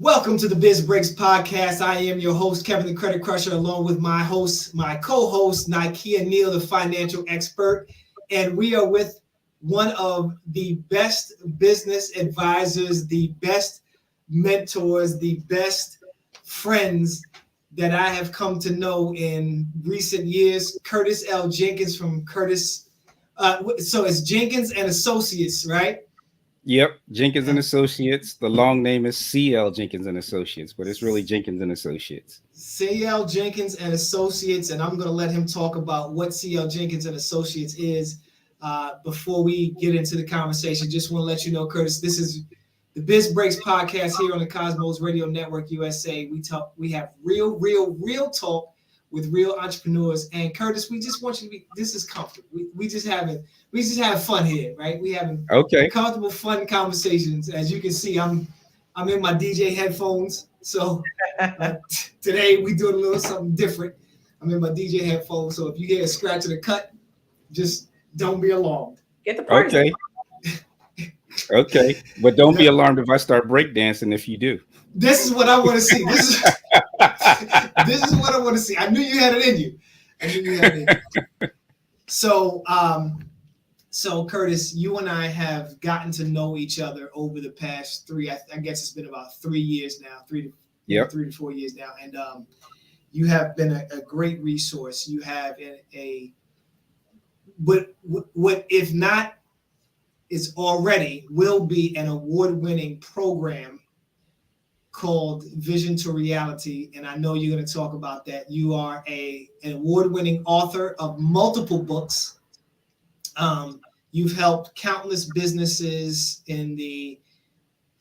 Welcome to the Biz Breaks Podcast. I am your host, Kevin the Credit Crusher, along with my co-host, Nykeia Neal, the financial expert. And we are with one of the best business advisors, the best mentors, the best friends that I have come to know in recent years, Curtis L. Jenkins from Curtis. So it's Jenkins and Associates, right? Yep, Jenkins and Associates. The long name is CL Jenkins and Associates, but it's really Jenkins and Associates. CL Jenkins and Associates, and I'm going to let him talk about what CL Jenkins and Associates is. Before we get into the conversation, just want to let you know, Curtis, this is the Biz Breaks Podcast here on the Cosmos Radio Network USA. We have real talk with real entrepreneurs. And Curtis, we just want you to be. This is comfortable. We just have fun here, right? We having comfortable, fun conversations. As you can see, I'm in my DJ headphones. So today we doing a little something different. I'm in my DJ headphones. So if you hear a scratch or a cut, just don't be alarmed. Get the party. Okay. But don't be alarmed if I start breakdancing if you do. This is what I want to see. This is what I want to see. I knew you had it in you. So Curtis, you and I have gotten to know each other over the past I guess it's been about 3 years now, 3 to 4 years now. And you have been a great resource. You have what if not is already will be an award-winning program called Vision to Reality, and I know you're going to talk about that. You are an award-winning author of multiple books. You've helped countless businesses in the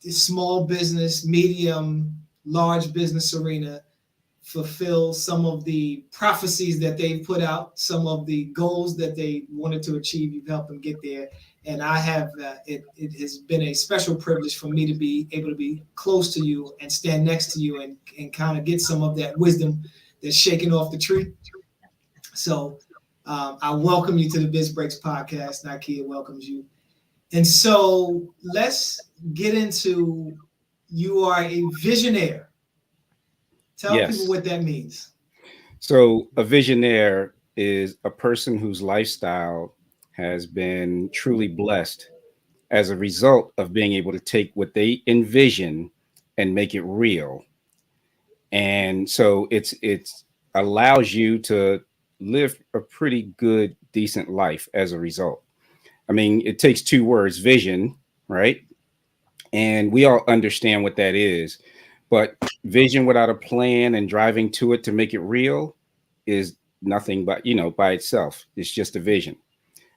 small business, medium, large business arena fulfill some of the prophecies that they've put out, some of the goals that they wanted to achieve. You've helped them get there. And I have, it has been a special privilege for me to be able to be close to you and stand next to you and kind of get some of that wisdom that's shaking off the tree. So I welcome you to the Biz Breaks Podcast. Nykeia welcomes you. And so let's get into, you are a visionaire. Tell people what that means. So a visionaire is a person whose lifestyle has been truly blessed as a result of being able to take what they envision and make it real. And so it allows you to live a pretty good, decent life as a result. I mean, it takes two words, vision, right? And we all understand what that is. But vision without a plan and driving to it to make it real is nothing but, by itself. It's just a vision.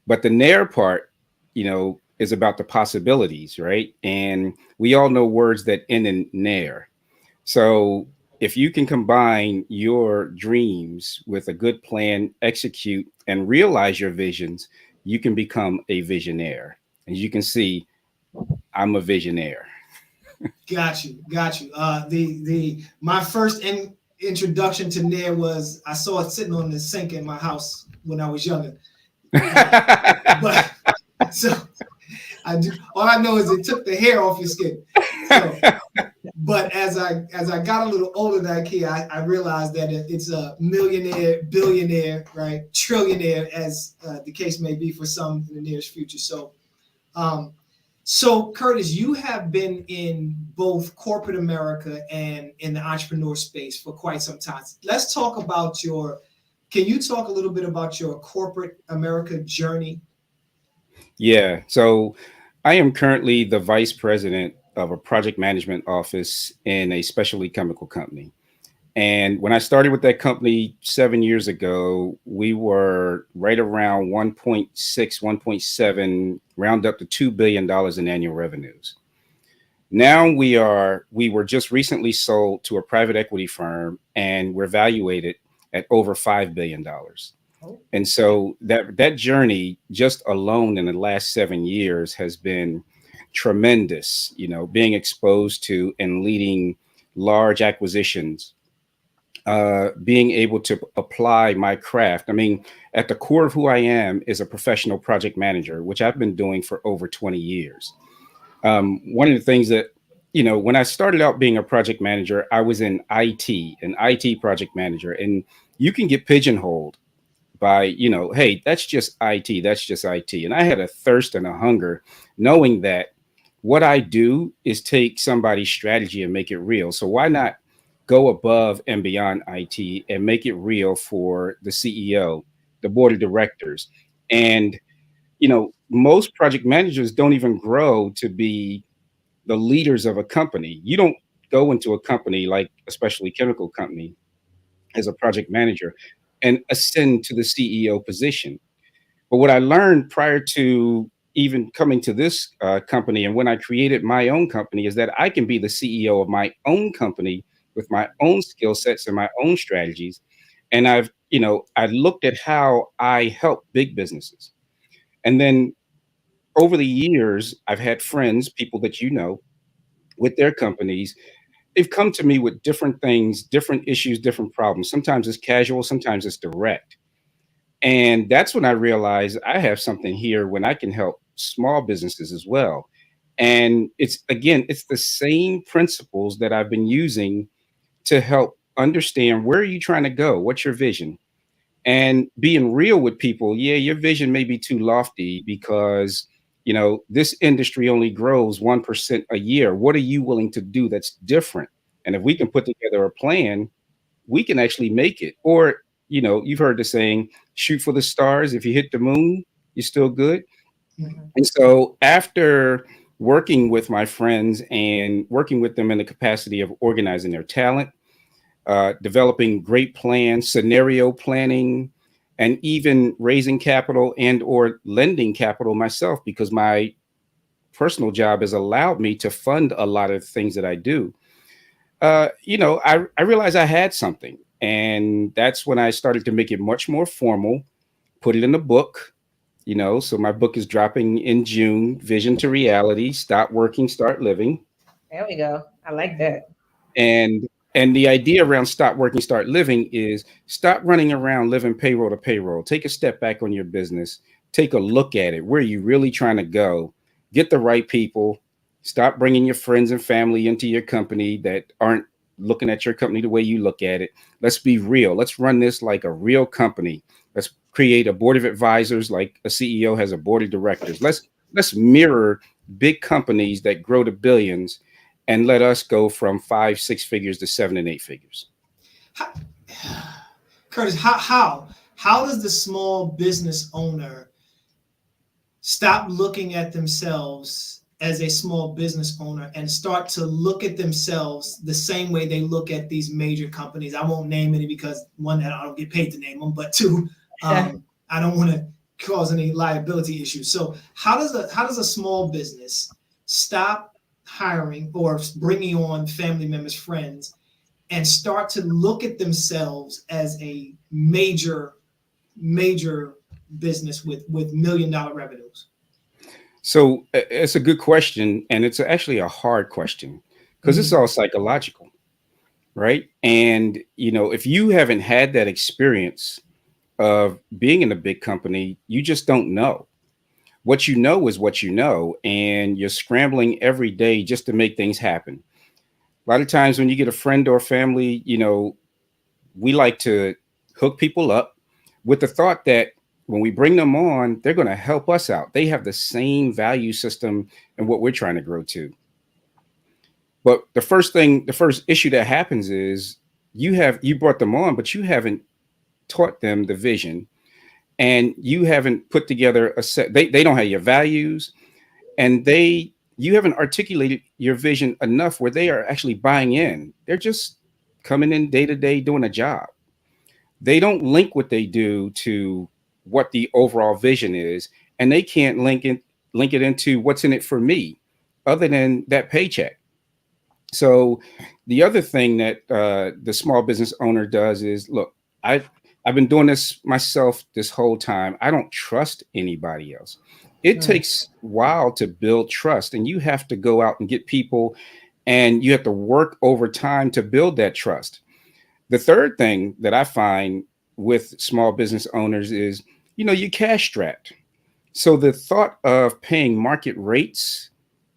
But the nair part, is about the possibilities, right? And we all know words that end in nair. So if you can combine your dreams with a good plan, execute, and realize your visions, you can become a visionaire. As you can see, I'm a visionaire. Got you. My first introduction to nair was I saw it sitting on the sink in my house when I was younger. But so I do. All I know is it took the hair off your skin. So, but as I got a little older, Nykeia, I realized that it's a millionaire, billionaire, right, trillionaire, as the case may be for some in the nearest future. So Curtis, you have been in both corporate America and in the entrepreneur space for quite some time. Let's talk about can you talk a little bit about your corporate America journey? Yeah. So I am currently the vice president of a project management office in a specialty chemical company. And when I started with that company 7 years ago, we were right around 1.6, 1.7, round up to $2 billion in annual revenues. Now we were just recently sold to a private equity firm, and we're valuated at over $5 billion. And so that journey just alone in the last 7 years has been tremendous, being exposed to and leading large acquisitions, being able to apply my craft. I mean, at the core of who I am is a professional project manager, which I've been doing for over 20 years. One of the things that when I started out being a project manager, I was in IT, an IT project manager, and you can get pigeonholed by, hey, that's just IT, that's just IT. And I had a thirst and a hunger knowing that what I do is take somebody's strategy and make it real. So why not go above and beyond IT and make it real for the CEO, the board of directors? And, most project managers don't even grow to be the leaders of a company. You don't go into a company like, especially chemical company, as a project manager and ascend to the CEO position. But what I learned prior to even coming to this company and when I created my own company is that I can be the CEO of my own company with my own skill sets and my own strategies. And I looked at how I help big businesses. And then over the years, I've had friends, people that with their companies, they've come to me with different things, different issues, different problems. Sometimes it's casual, sometimes it's direct. And that's when I realized I have something here when I can help small businesses as well. And it's the same principles that I've been using to help understand where are you trying to go? What's your vision? And being real with people. Yeah, your vision may be too lofty because, this industry only grows 1% a year. What are you willing to do that's different? And if we can put together a plan, we can actually make it. Or, you've heard the saying, shoot for the stars. If you hit the moon, you're still good. Mhm. And so after working with my friends and working with them in the capacity of organizing their talent, developing great plans, scenario planning, and even raising capital and or lending capital myself, because my personal job has allowed me to fund a lot of things that I do. I realized I had something. And that's when I started to make it much more formal, put it in a book, so my book is dropping in June, Vision to Reality, Stop Working, Start Living. There we go. I like that. And the idea around stop working, start living is stop running around living payroll to payroll. Take a step back on your business. Take a look at it. Where are you really trying to go? Get the right people. Stop bringing your friends and family into your company that aren't looking at your company the way you look at it. Let's be real. Let's run this like a real company. Let's create a board of advisors like a CEO has a board of directors. Let's mirror big companies that grow to billions and let us go from 5, 6 figures to 7 and 8 figures. How, Curtis, how does the small business owner stop looking at themselves as a small business owner and start to look at themselves the same way they look at these major companies? I won't name any because one, that I don't get paid to name them, but two, I don't want to cause any liability issues. So how does a small business stop hiring or bringing on family members, friends, and start to look at themselves as a major business with $1 million revenues? So it's a good question, and it's actually a hard question because it's all psychological, right? And if you haven't had that experience of being in a big company, you just don't know. What you know is what you know, and you're scrambling every day just to make things happen. A lot of times when you get a friend or family, we like to hook people up with the thought that when we bring them on, they're going to help us out. They have the same value system and what we're trying to grow to. But the first issue that happens is you brought them on, but you haven't taught them the vision, and you haven't put together a set. They don't have your values, and you haven't articulated your vision enough where they are actually buying in. They're just coming in day to day doing a job. They don't link what they do to what the overall vision is, and they can't link it into what's in it for me other than that paycheck. So the other thing that the small business owner does is, look, I've been doing this myself this whole time. I don't trust anybody else. It takes a while to build trust, and you have to go out and get people, and you have to work over time to build that trust. The third thing that I find with small business owners is, you cash strapped. So the thought of paying market rates,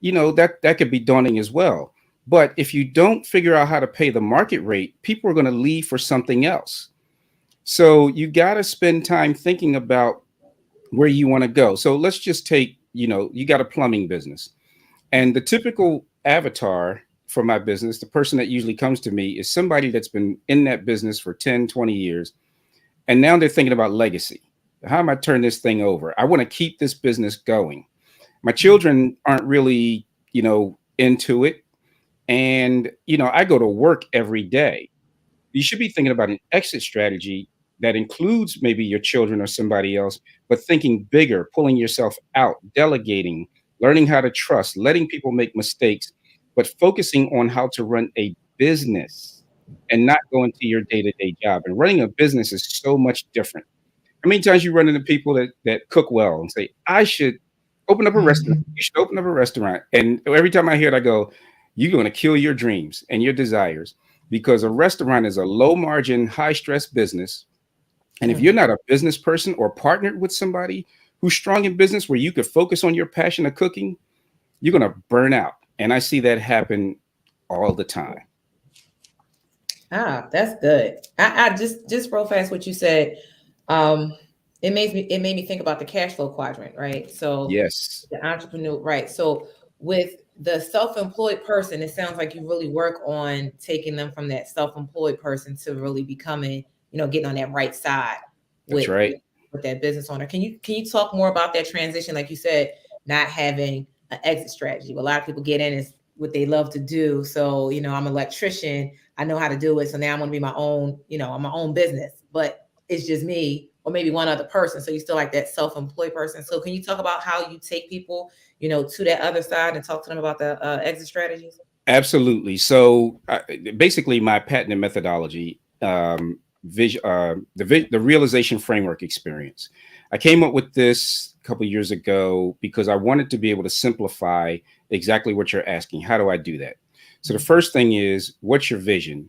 that could be daunting as well. But if you don't figure out how to pay the market rate, people are going to leave for something else. So you got to spend time thinking about where you want to go. So let's just take, you got a plumbing business, and the typical avatar for my business, the person that usually comes to me, is somebody that's been in that business for 10, 20 years. And now they're thinking about legacy. How am I turn this thing over? I want to keep this business going. My children aren't really, into it. And, I go to work every day. You should be thinking about an exit strategy that includes maybe your children or somebody else, but thinking bigger, pulling yourself out, delegating, learning how to trust, letting people make mistakes, but focusing on how to run a business and not go into your day-to-day job. And running a business is so much different. How many times you run into people that cook well and say, I should open up a restaurant. You should open up a restaurant. And every time I hear it, I go, you're going to kill your dreams and your desires, because a restaurant is a low margin, high stress business. And if you're not a business person or partnered with somebody who's strong in business where you could focus on your passion of cooking, you're going to burn out. And I see that happen all the time. Ah, that's good. I just real fast what you said. It made me think about the cash flow quadrant, right? So yes, the entrepreneur, right? So with the self-employed person, it sounds like you really work on taking them from that self-employed person to really becoming, getting on that right side with, that's right. with that business owner. Can you talk more about that transition? Like you said, not having an exit strategy. A lot of people get in is what they love to do. So, I'm an electrician. I know how to do it. So now I'm going to be my own, I'm my own business, but it's just me or maybe one other person. So you still like that self-employed person. So can you talk about how you take people, to that other side and talk to them about the exit strategies? Absolutely. So basically my patented methodology, the realization framework experience. I came up with this a couple of years ago because I wanted to be able to simplify exactly what you're asking. How do I do that? So the first thing is, what's your vision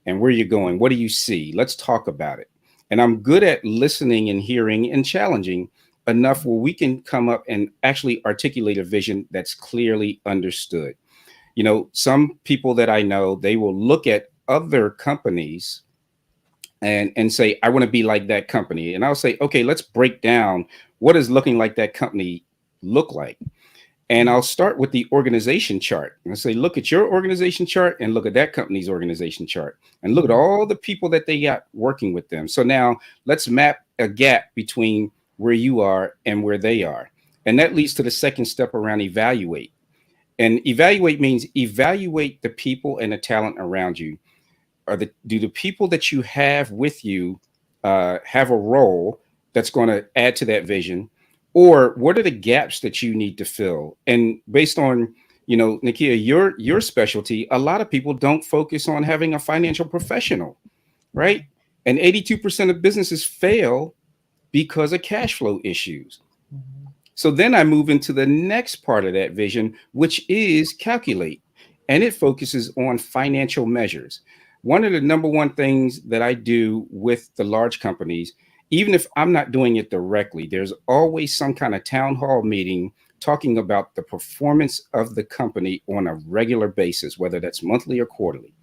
and where you're going? What do you see? Let's talk about it. And I'm good at listening and hearing and challenging enough where we can come up and actually articulate a vision that's clearly understood. Some people that I know, they will look at other companies and say, I want to be like that company. And I'll say, okay, let's break down what does looking like that company look like. And I'll start with the organization chart and I say, look at your organization chart and look at that company's organization chart and look at all the people that they got working with them. So now let's map a gap between where you are and where they are. And that leads to the second step around evaluate. And evaluate means evaluate the people and the talent around you. Do the people that you have with you have a role that's going to add to that vision? Or what are the gaps that you need to fill? And based on, Nykeia, your specialty, a lot of people don't focus on having a financial professional, right? And 82% of businesses fail because of cash flow issues. So then I move into the next part of that vision, which is calculate. And it focuses on financial measures. One of the number one things that I do with the large companies, even if I'm not doing it directly, there's always some kind of town hall meeting talking about the performance of the company on a regular basis, whether that's monthly or quarterly.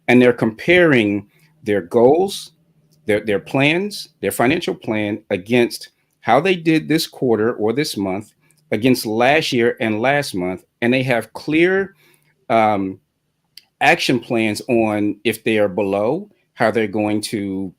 And they're comparing their goals, their plans, their financial plan against how they did this quarter or this month against last year and last month. And they have clear action plans on if they are below, how they're going to,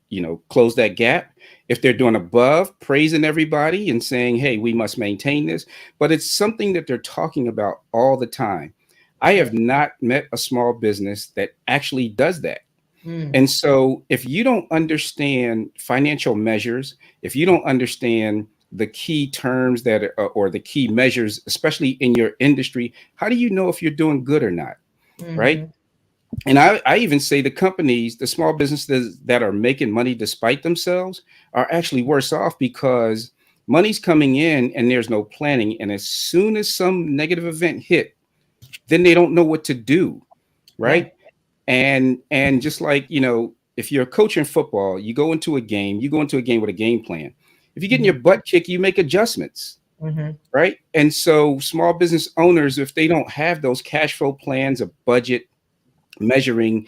close that gap. If they're doing above, praising everybody and saying, hey, we must maintain this. But it's something that they're talking about all the time. I have not met a small business that actually does that. And so if you don't understand financial measures, if you don't understand the key terms that are, or the key measures, especially in your industry, how do you know if you're doing good or not? Right. And I even say the companies, the small businesses that are making money despite themselves are actually worse off because money's coming in and there's no planning. And as soon as some negative event hit, then they don't know what to do. Right. Yeah. And just like, if you're a coach in football, you go into a game with a game plan. If you're getting your butt kicked, you make adjustments. Right. And so small business owners, if they don't have those cash flow plans, a budget, measuring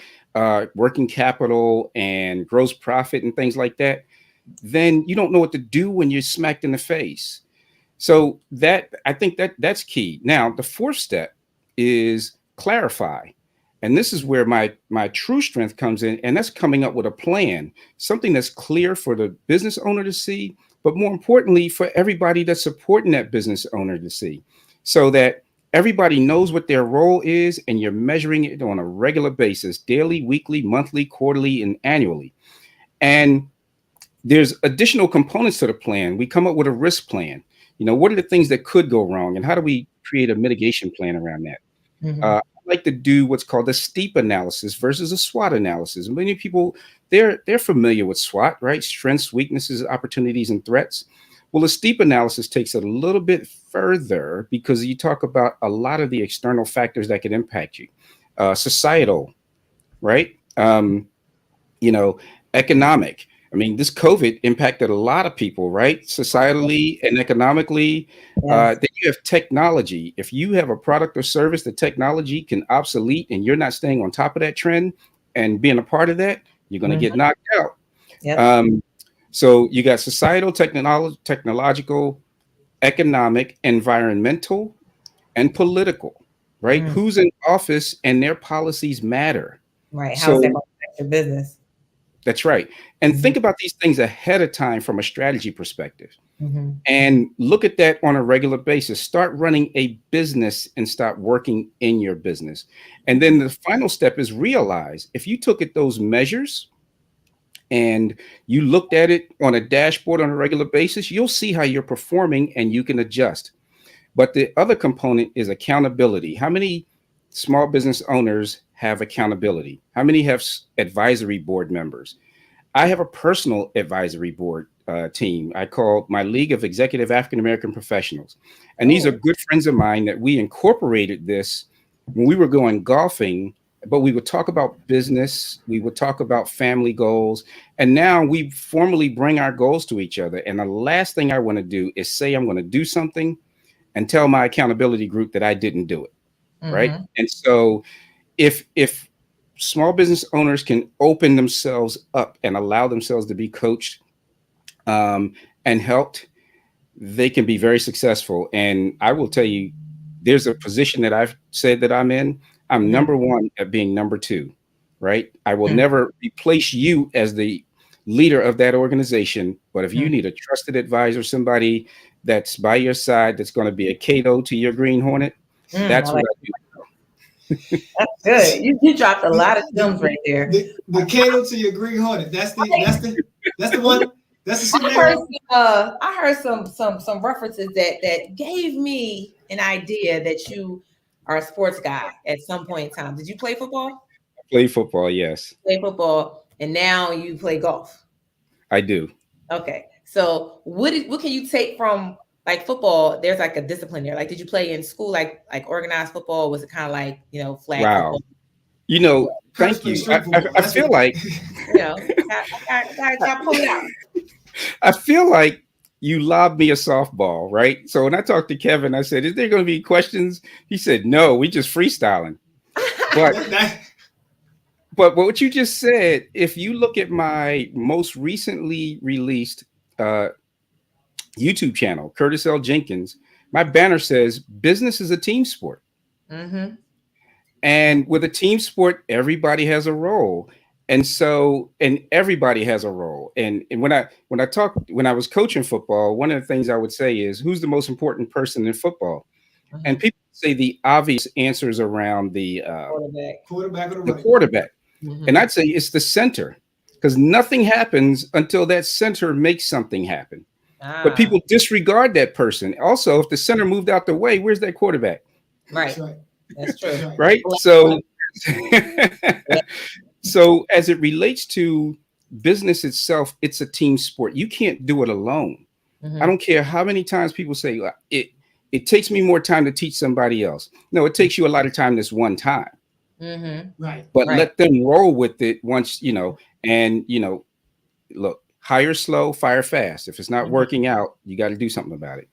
working capital and gross profit and things like that, then you don't know what to do when you're smacked in the face. So I think that's key. Now, the fourth step is clarify. And this is where my true strength comes in, and that's coming up with a plan, something that's clear for the business owner to see, but more importantly, for everybody that's supporting that business owner to see, so that everybody knows what their role is, and you're measuring it on a regular basis, daily, weekly, monthly, quarterly, and annually. And there's additional components to the plan. We come up with a risk plan. What are the things that could go wrong, and how do we create a mitigation plan around that? I like to do what's called a STEEP analysis versus a SWOT analysis. Many people, they're familiar with SWOT, right? Strengths, weaknesses, opportunities, and threats. Well, the STEEP analysis takes it a little bit further because you talk about a lot of the external factors that could impact you. Societal, right? Economic. I mean, this COVID impacted a lot of people, right? Societally and economically. Yes. Then you have technology. If you have a product or service that technology can obsolete and you're not staying on top of that trend and being a part of that, you're going to get knocked out. Yep. So you got societal, technological, economic, environmental, and political, right? Who's in office and their policies matter. Right. How's that going to affect your business? That's right. And think about these things ahead of time from a strategy perspective. And look at that on a regular basis. Start running a business and start working in your business. And then the final step is realize if you took at those measures and you looked at it on a dashboard on a regular basis, you'll see how you're performing and you can adjust. But the other component is accountability. How many small business owners have accountability? How many have advisory board members? I have a personal advisory board team I call my League of Executive African American Professionals. And these are good friends of mine that we incorporated this when we were going golfing, but we would talk about business, we would talk about family goals, and now we formally bring our goals to each other. And the last thing I want to do is say I'm going to do something and tell my accountability group that I didn't do it, right? And so if small business owners can open themselves up and allow themselves to be coached and helped, they can be very successful. And I will tell you, there's a position that I've said that I'm in. I'm number one at being number two, right? I will never replace you as the leader of that organization. But if you need a trusted advisor, somebody that's by your side, that's going to be a Cato to your Green Hornet, that's what I do. That's good. You dropped a lot of gems right there. The Cato to your Green Hornet. That's the one. That's the scenario. I heard some references that gave me an idea that you are a sports guy at some point in time. Did you play football? Play football, yes. Play football, and now you play golf. I do. Okay. So what can you take from like football? There's like a discipline there. Like, did you play in school like organized football? Was it kind of like flag football? Thank you. I feel like I pull it out. I feel like you lobbed me a softball, right? So when I talked to Kevin, I said, "Is there going to be questions?" He said, "No, we just freestyling." But what you just said, if you look at my most recently released YouTube channel, Curtis L. Jenkins, my banner says, "Business is a team sport." And with a team sport, everybody has a role. And everybody has a role. And when I was coaching football, one of the things I would say is, who's the most important person in football? And people say the obvious answers around the quarterback. And I'd say it's the center, because nothing happens until that center makes something happen. But people disregard that person. Also, if the center moved out the way, where's that quarterback? Right. That's true. Right. So so as it relates to business itself, it's a team sport. You can't do it alone. I don't care how many times people say it takes me more time to teach somebody else. No, it takes you a lot of time this one time. Right. But let them roll with it once, and look, hire slow, fire fast. If it's not working out, you got to do something about it.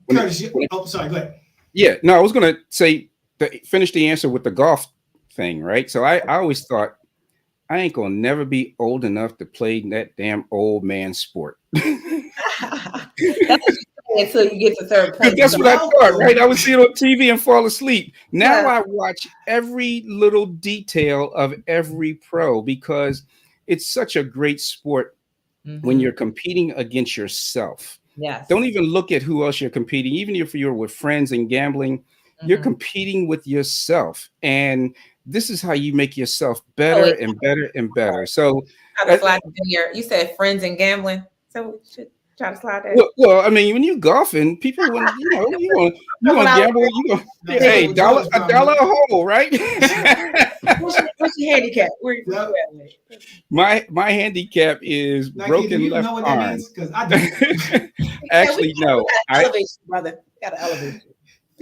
Curtis, sorry, go ahead. Yeah, no, I was going to say, finish the answer with the golf thing, right? So I always thought I ain't gonna never be old enough to play that damn old man sport. That's what you say until you get to certain points. That's what I thought, right? I would see it on TV and fall asleep. Now Yeah. I watch every little detail of every pro because it's such a great sport when you're competing against yourself. Yes. Don't even look at who else you're competing. Even if you're with friends and gambling, you're competing with yourself. And this is how you make yourself better and better and better. So you said friends and gambling. So we should try to slide that. Well, I mean, when you golfing, people want you want gamble. You go, hey, a dollar a hole, right? What's your handicap? Where you at? My handicap is broken you left know what arm. that means? Because I do. Actually, no. Elevation, brother. Got to elevate.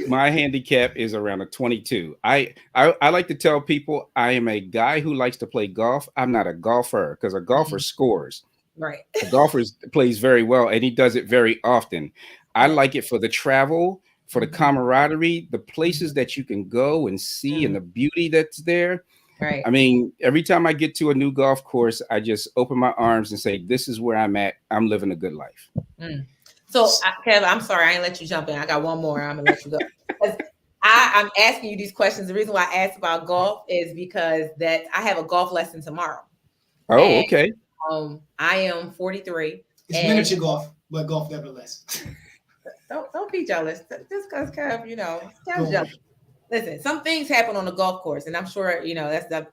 My handicap is around a 22. I like to tell people I am a guy who likes to play golf. I'm not a golfer because a golfer scores. Right. A golfer plays very well and he does it very often. I like it for the travel, for the camaraderie, the places that you can go and see and the beauty that's there. Right. I mean, every time I get to a new golf course, I just open my arms and say, this is where I'm at. I'm living a good life. So, Kev, I'm sorry, I ain't let you jump in. I got one more. I'm gonna let you go. I'm asking you these questions. The reason why I asked about golf is because I have a golf lesson tomorrow. Oh, okay. I am 43. It's miniature golf, but golf nevertheless. Don't be jealous. Just because Kev, Kev's jealous. Listen, some things happen on the golf course, and I'm sure that's the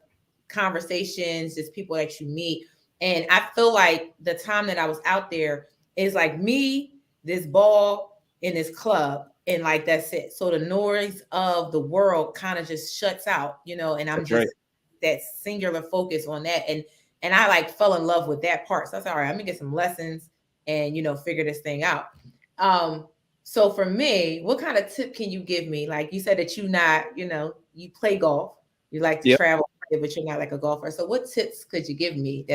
conversations, just people that you meet. And I feel like the time that I was out there is like me, this ball, in this club, and like that's it. So the noise of the world kind of just shuts out, and I'm that singular focus on that. And I like fell in love with that part. So I was all right, I'm gonna get some lessons and figure this thing out. So for me, what kind of tip can you give me? Like you said that you play golf, you like to travel, but you're not like a golfer. So what tips could you give me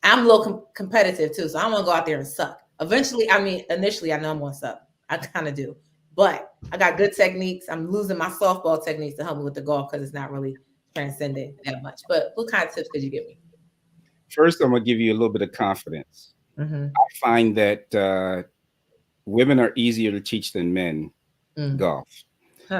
I'm a little competitive too. So I don't want to go out there and suck. Initially, I know I'm going to suck. I kind of do, but I got good techniques. I'm losing my softball techniques to help me with the golf because it's not really transcendent that much. But what kind of tips could you give me? First, I'm going to give you a little bit of confidence. I find that women are easier to teach than men golf.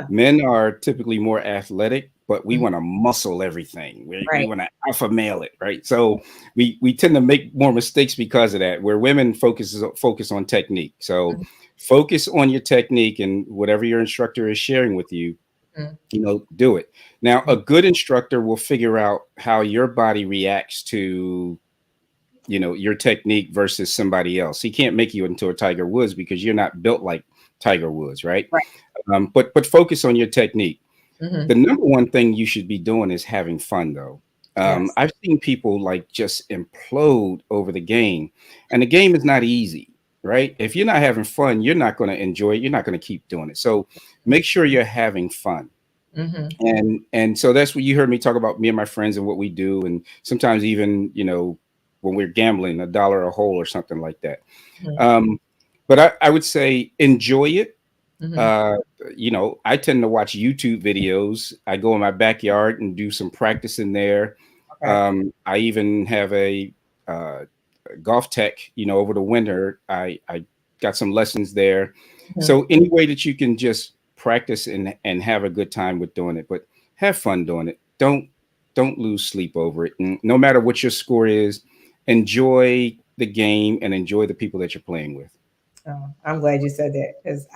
Men are typically more athletic, but we want to muscle everything. We want to alpha male it, right? So we tend to make more mistakes because of that, where women focus on technique. So focus on your technique and whatever your instructor is sharing with you, do it. Now, a good instructor will figure out how your body reacts to your technique versus somebody else. He can't make you into a Tiger Woods because you're not built like Tiger Woods, right? But focus on your technique. The number one thing you should be doing is having fun, though. I've seen people like just implode over the game, and the game is not easy, right? If you're not having fun, you're not going to enjoy it. You're not going to keep doing it. So make sure you're having fun. And so that's what you heard me talk about, me and my friends and what we do. And sometimes even, when we're gambling, $1 a hole or something like that. But I would say enjoy it. I tend to watch YouTube videos. I go in my backyard and do some practice in there. I even have a golf tech, over the winter. I got some lessons there. So any way that you can just practice and have a good time with doing it, but have fun doing it. Don't lose sleep over it. And no matter what your score is, enjoy the game and enjoy the people that you're playing with. Oh, I'm glad you said that because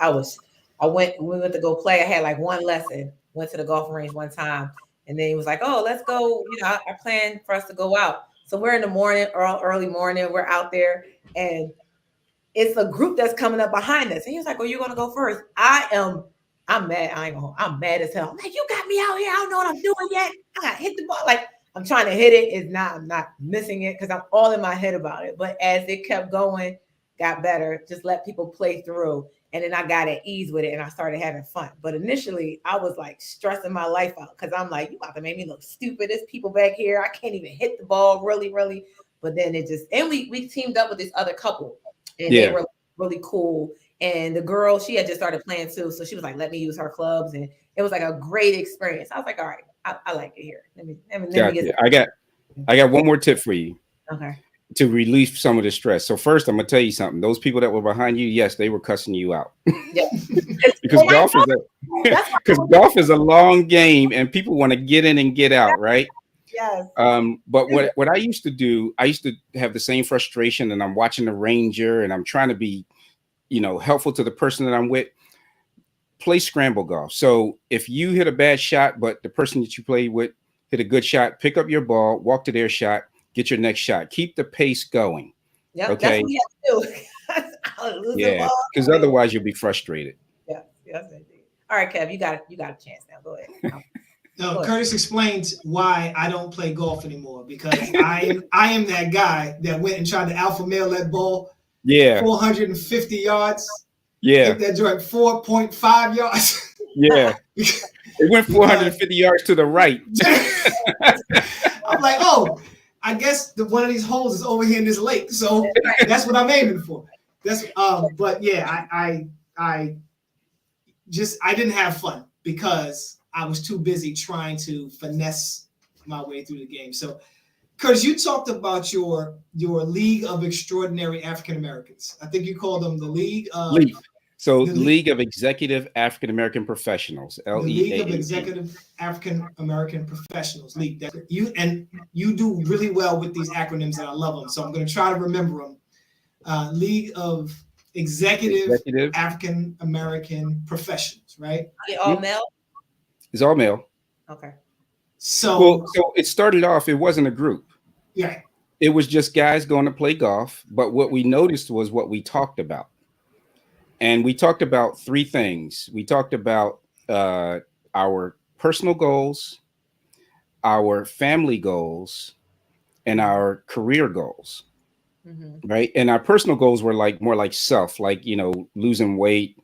we went to go play. I had like one lesson, went to the golf range one time, and then he was like, oh, let's go. I planned for us to go out. So we're in the morning, early morning, we're out there, and it's a group that's coming up behind us. And he was like, oh, you're going to go first. I'm mad. I'm mad as hell. I'm like, you got me out here. I don't know what I'm doing yet. I got hit the ball. Like, I'm trying to hit it. I'm not missing it because I'm all in my head about it. But as it kept going, got better, just let people play through. And then I got at ease with it and I started having fun. But initially I was like stressing my life out because I'm like, you about to make me look stupid. There's people back here. I can't even hit the ball really. But then we teamed up with this other couple and they were really cool. And the girl, she had just started playing too. So she was like, let me use her clubs. And it was like a great experience. I was like, all right, I like it here. Let me Gotcha. I got one more tip for you. Okay. To relieve some of the stress. So first, I'm gonna tell you something. Those people that were behind you, yes, they were cussing you out. Yeah. because golf is a long game, and people want to get in and get out, right? Yes. But what I used to do, I used to have the same frustration, and I'm watching the Ranger, and I'm trying to be, helpful to the person that I'm with. Play scramble golf. So if you hit a bad shot, but the person that you play with hit a good shot, pick up your ball, walk to their shot, get your next shot. Keep the pace going. Yep, okay. That's what we have to do. Yeah, because otherwise you'll be frustrated. Yes, indeed. All right, Kev, you got a chance now. Go ahead. No, Curtis explained why I don't play golf anymore, because I am that guy that went and tried to alpha male that ball. Yeah. 450 yards. Yeah. Hit that joint 4.5 yards. Yeah. It went 450 yards to the right. I'm like, oh, I guess one of these holes is over here in this lake. So that's what I'm aiming for. But yeah, I didn't have fun because I was too busy trying to finesse my way through the game. So, Curtis, you talked about your League of Extraordinary African Americans. I think you called them the League of League of Executive African American Professionals. The League of Executive African American Professionals. League. You do really well with these acronyms, and I love them. So I'm going to try to remember them. League of Executive African American Professionals. Right? All male. It's all male. Okay. So it started off. It wasn't a group. Yeah. It was just guys going to play golf. But what we noticed was what we talked about. And we talked about three things. We talked about our personal goals, our family goals, and our career goals. Mm-hmm. Right. And our personal goals were more like self, losing weight,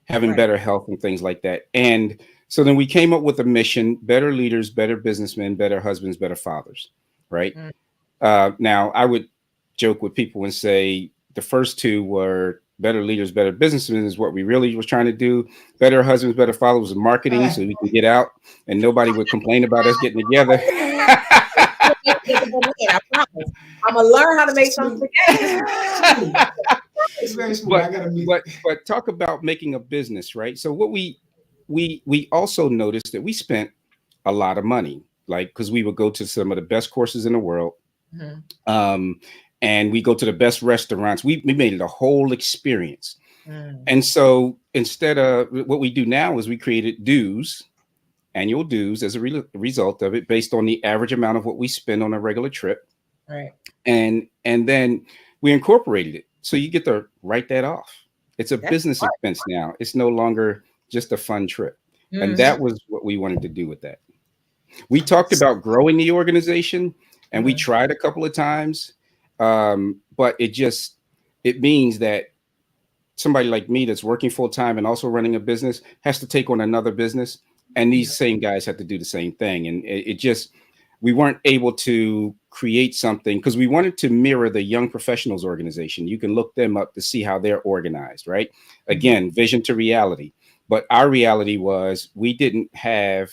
having better health and things like that. And so then we came up with a mission: better leaders, better businessmen, better husbands, better fathers. Right. Mm-hmm. Now, I would joke with people and say the first two were better leaders, better businessmen is what we really was trying to do. Better husbands, better fathers was marketing, so we can get out and nobody would complain about us getting together. I promise. I'm gonna learn how to make something again. It's very smart. But talk about making a business, right? So what we also noticed that we spent a lot of money, because we would go to some of the best courses in the world. Mm-hmm. And we go to the best restaurants. We made it a whole experience. Mm. And so instead of what we do now is we created annual dues as a result of it, based on the average amount of what we spend on a regular trip. Right. And then we incorporated it. So you get to write that off. It's a business expense now. It's no longer just a fun trip. Mm. And that was what we wanted to do with that. We talked about growing the organization, and we tried a couple of times. But it means that somebody like me that's working full time and also running a business has to take on another business. And these same guys have to do the same thing. And we weren't able to create something because we wanted to mirror the Young Professionals Organization. You can look them up to see how they're organized, right? Again, vision to reality. But our reality was we didn't have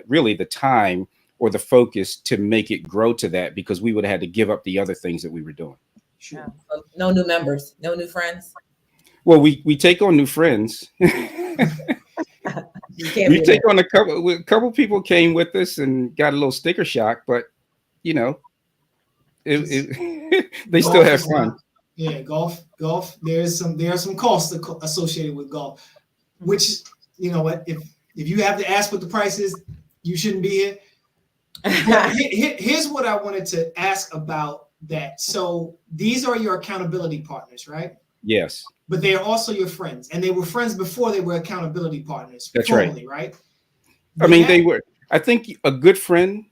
really the time or the focus to make it grow to that, because we would have had to give up the other things that we were doing. Sure. Yeah. No new members, no new friends. Well, we take on new friends. We take on a couple people came with us and got a little sticker shock, but they still have fun. Yeah, golf. There are some costs associated with golf, which you know what, if you have to ask what the price is, you shouldn't be here. Here's what I wanted to ask about that. So these are your accountability partners, right? Yes. But they are also your friends, and they were friends before they were accountability partners. That's formally, right? They were. I think a good friend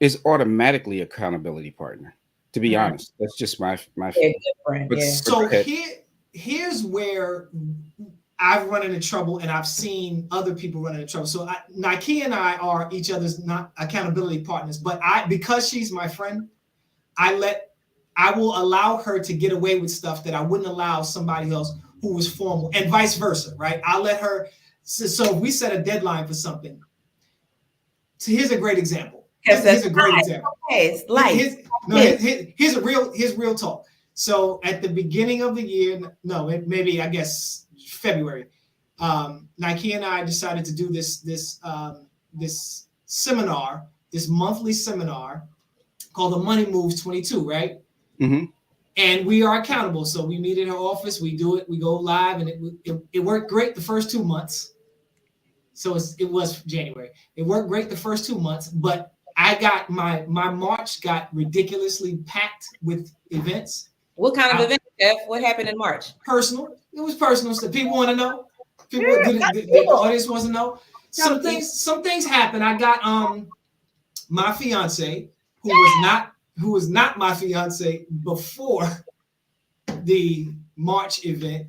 is automatically accountability partner. To be honest, that's just my good friend. Yeah. So here's where I've run into trouble, and I've seen other people run into trouble. So Nykeia and I are each other's not accountability partners, but because she's my friend, I will allow her to get away with stuff that I wouldn't allow somebody else who was formal, and vice versa, right? I'll let her. So if we set a deadline for something, So here's a great example. Because Here's a great example. It's life. Here's real talk. So at the beginning of the year, maybe I guess February, Nykeia and I decided to do this seminar, this monthly seminar called the Money Moves 22, right? Mm-hmm. And we are accountable. So we meet in her office, we do it, we go live, and it worked great the first 2 months. So it was January. It worked great the first 2 months, but I got my March got ridiculously packed with events. What kind of event, Jeff? What happened in March? Personal. It was personal stuff. People want to know. The audience wants to know. Some things happen. I got my fiance, who was not my fiance before the March event,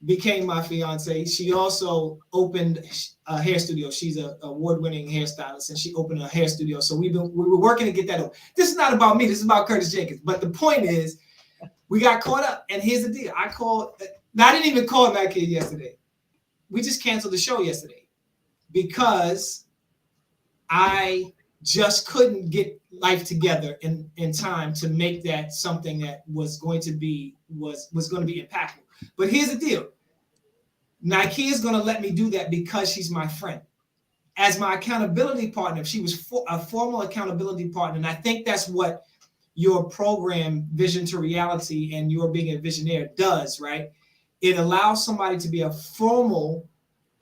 became my fiance. She also opened a hair studio. She's an award-winning hairstylist, and she opened a hair studio. So we were working to get that over. This is not about me. This is about Curtis Jenkins. But the point is, we got caught up. And here's the deal. I didn't even call Nykeia yesterday. We just canceled the show yesterday because I just couldn't get life together in time to make that something that was going to be impactful. But here's the deal. Nykeia is going to let me do that because she's my friend. As my accountability partner, she was a formal accountability partner. And I think that's what your program, Vision to Reality, and your being a visionaire does, right? It allows somebody to be a formal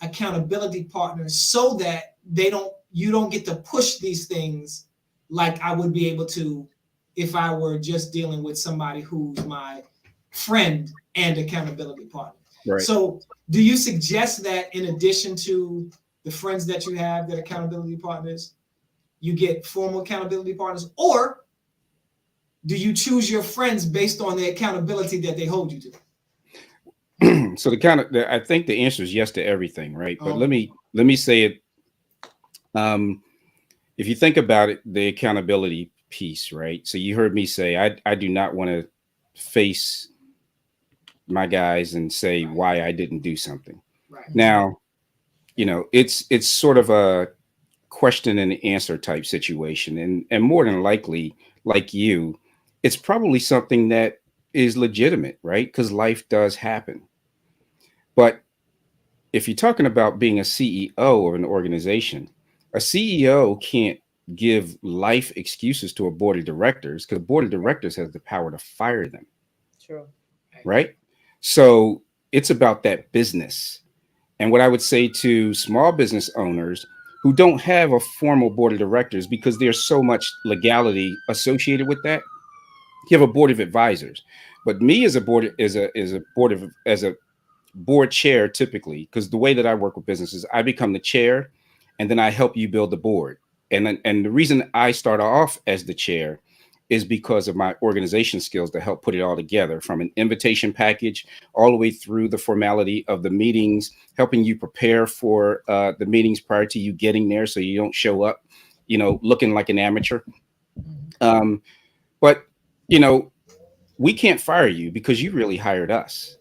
accountability partner so that you don't get to push these things like I would be able to if I were just dealing with somebody who's my friend and accountability partner. Right. So do you suggest that in addition to the friends that you have that are accountability partners, you get formal accountability partners, or do you choose your friends based on the accountability that they hold you to? So I think the answer is yes to everything, right? But let me say it. If you think about it, the accountability piece, right? So you heard me say I do not want to face my guys and say why I didn't do something. Right. Now, it's sort of a question and answer type situation. And more than likely, like you, it's probably something that is legitimate, right? Because life does happen. But if you're talking about being a CEO of an organization, a CEO can't give life excuses to a board of directors because the board of directors has the power to fire them. True. Right? So it's about that business. And what I would say to small business owners who don't have a formal board of directors, because there's so much legality associated with that, you have a board of advisors. But me as a board board chair, typically, because the way that I work with businesses, I become the chair and then I help you build the board. And the reason I start off as the chair is because of my organization skills to help put it all together, from an invitation package all the way through the formality of the meetings, helping you prepare for the meetings prior to you getting there so you don't show up, looking like an amateur. But, we can't fire you because you really hired us.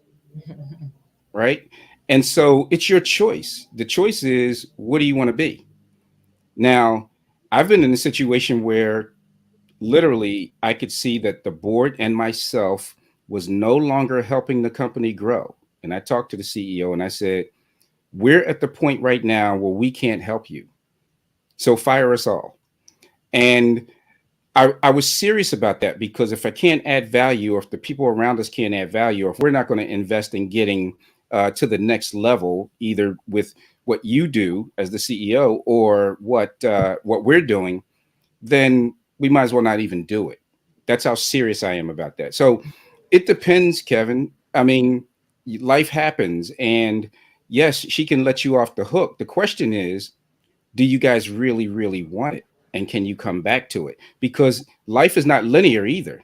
Right. And so it's your choice. The choice is, what do you want to be? Now, I've been in a situation where literally I could see that the board and myself was no longer helping the company grow. And I talked to the CEO and I said, we're at the point right now where we can't help you. So fire us all. And I was serious about that, because if I can't add value, or if the people around us can't add value, or if we're not going to invest in getting to the next level, either with what you do as the CEO or what we're doing, then we might as well not even do it. That's how serious I am about that. So it depends, Kevin. I mean, life happens, and yes, she can let you off the hook. The question is, do you guys really, really want it? And can you come back to it? Because life is not linear either.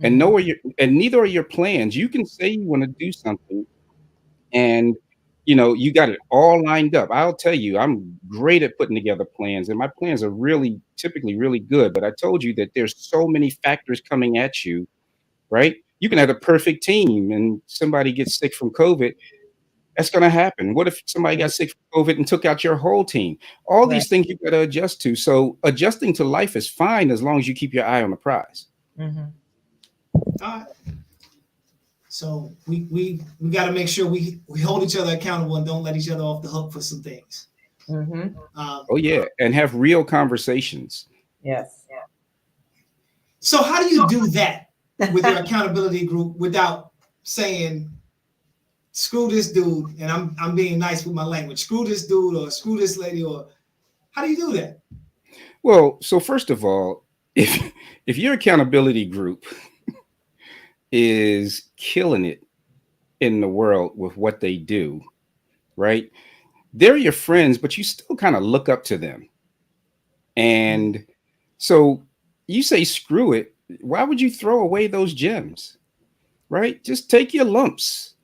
And neither are your plans. You can say you want to do something and you got it all lined up. I'll tell you, I'm great at putting together plans, and my plans are really typically really good. But I told you that there's so many factors coming at you, right? You can have a perfect team and somebody gets sick from COVID. That's going to happen. What if somebody got sick from COVID and took out your whole team? All these things you got to adjust to. So adjusting to life is fine as long as you keep your eye on the prize. Mm-hmm. All right. So we got to make sure we hold each other accountable and don't let each other off the hook for some things. Mm-hmm. Oh yeah, and have real conversations. Yes. So how do you do that with your accountability group without saying, screw this dude, and I'm being nice with my language, screw this dude or screw this lady, or how do you do that? Well, so first of all, if your accountability group is killing it in the world with what they do, right? They're your friends, but you still kind of look up to them. And so you say, screw it. Why would you throw away those gems, right? Just take your lumps.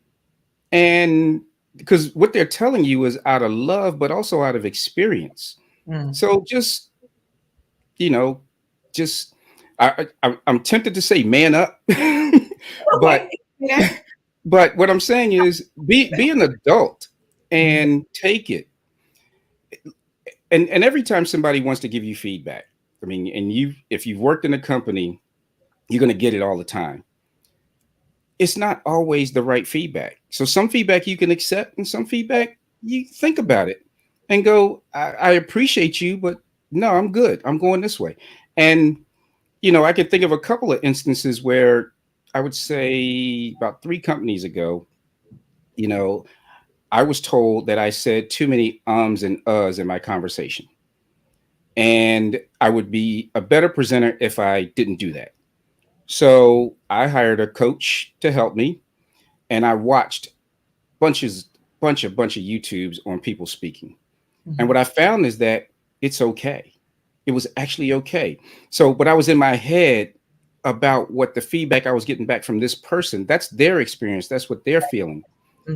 And because what they're telling you is out of love, but also out of experience. So just, I'm tempted to say man up, but what I'm saying is be an adult and take it. And every time somebody wants to give you feedback, I mean, and if you've worked in a company, you're going to get it all the time. It's not always the right feedback. So some feedback you can accept, and some feedback you think about it and go, I appreciate you, but no, I'm good. I'm going this way. And, I can think of a couple of instances where I would say about 3 companies ago, I was told that I said too many ums and uhs in my conversation. And I would be a better presenter if I didn't do that. So I hired a coach to help me, and I watched bunch of YouTubes on people speaking. And what I found is that it's okay. It was actually okay. So, but I was in my head about what the feedback I was getting back from this person, that's their experience. That's what they're feeling.